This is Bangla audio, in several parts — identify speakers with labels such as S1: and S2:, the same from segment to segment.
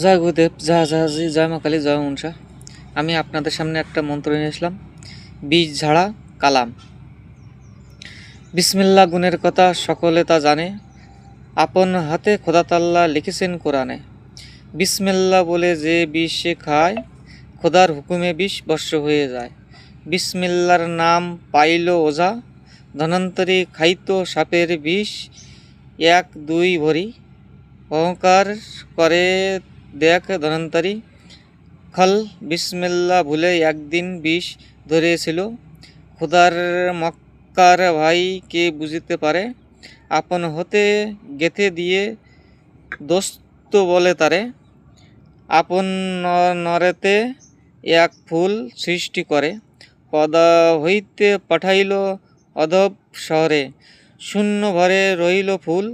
S1: জয় গুরুদেব, জয় জাহাজি, জয় মা কালী, জয় মনসা। আমি আপনাদের সামনে একটা মন্ত্র নিয়ে আসলাম। বীজ ঝাড়া কালাম। বিসমিল্লাহ গুণের কথা সকলে তা জানে, আপন হাতে খোদাতাল্লাহ লিখেছেন কোরআনে। বিসমিল্লাহ বলে যে বিষ সে খায়, খোদার হুকুমে বিষ বর্ষ হয়ে যায়। বিসমিল্লার নাম পাইল ওঝা, ধনন্তরী খাইত সাপের বিষ। 1-2 ভরি অহংকার করে দেখ ধনন্তরী। খল বিসমিল্লাহ ভুলে একদিন বিষ ধরিয়েছিল। খোদার মক্কার ভাই কে বুঝিতে পারে, আপন হতে গেথে দিয়ে দোস্ত বলে তারে। আপন নরেতে এক ফুল সৃষ্টি করে, পদা হইতে পাঠাইল অধব শহরে। শূন্য ভরে রইল ফুল,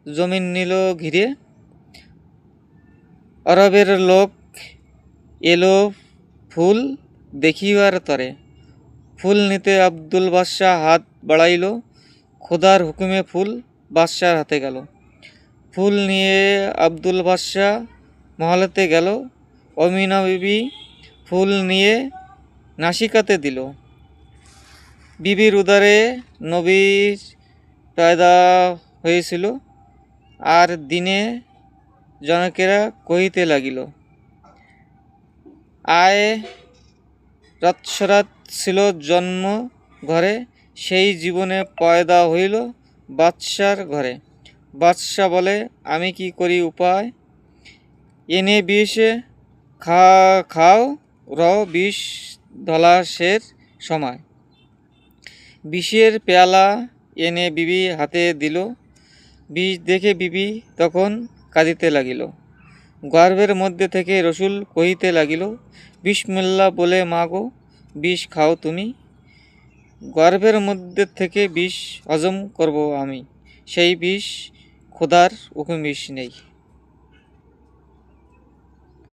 S1: জমিন নিল ঘিরে। আরবের লোক এলো ফুল দেখিবার তরে। ফুল নিতে আব্দুল বাদশাহ হাত বাড়াইল, খোদার হুকুমে ফুল বাদশার হাতে গেল। ফুল নিয়ে আব্দুল বাদশাহ মহলেতে গেল। অমিনা বিবি ফুল নিয়ে নাসিকাতে দিল। বিবির উদারে নবীর পয়দা হয়েছিল, আর দিনে জনকেরা কহিতে লাগিল, আয় রাতসরাত ছিল জন্ম ঘরে, সেই জীবনে পয়দা হইল বাদশার ঘরে। বাদশা বলে, আমি কি করি উপায়, এনে বিষে খাও র বিষ ধলাসের সময়। বিষের পেয়ালা এনে বিবি হাতে দিল। বিষ দেখে বিবি তখন কাঁদিতে লাগিল। গর্ভের মধ্যে থেকে রসুল কহিতে লাগিল, বিসমিল্লাহ বলে মা গো বিষ খাও তুমি। গর্ভের মধ্যে থেকে বিষ হজম করব আমি, সেই বিষ খোদার হুকুম বিষ নেই।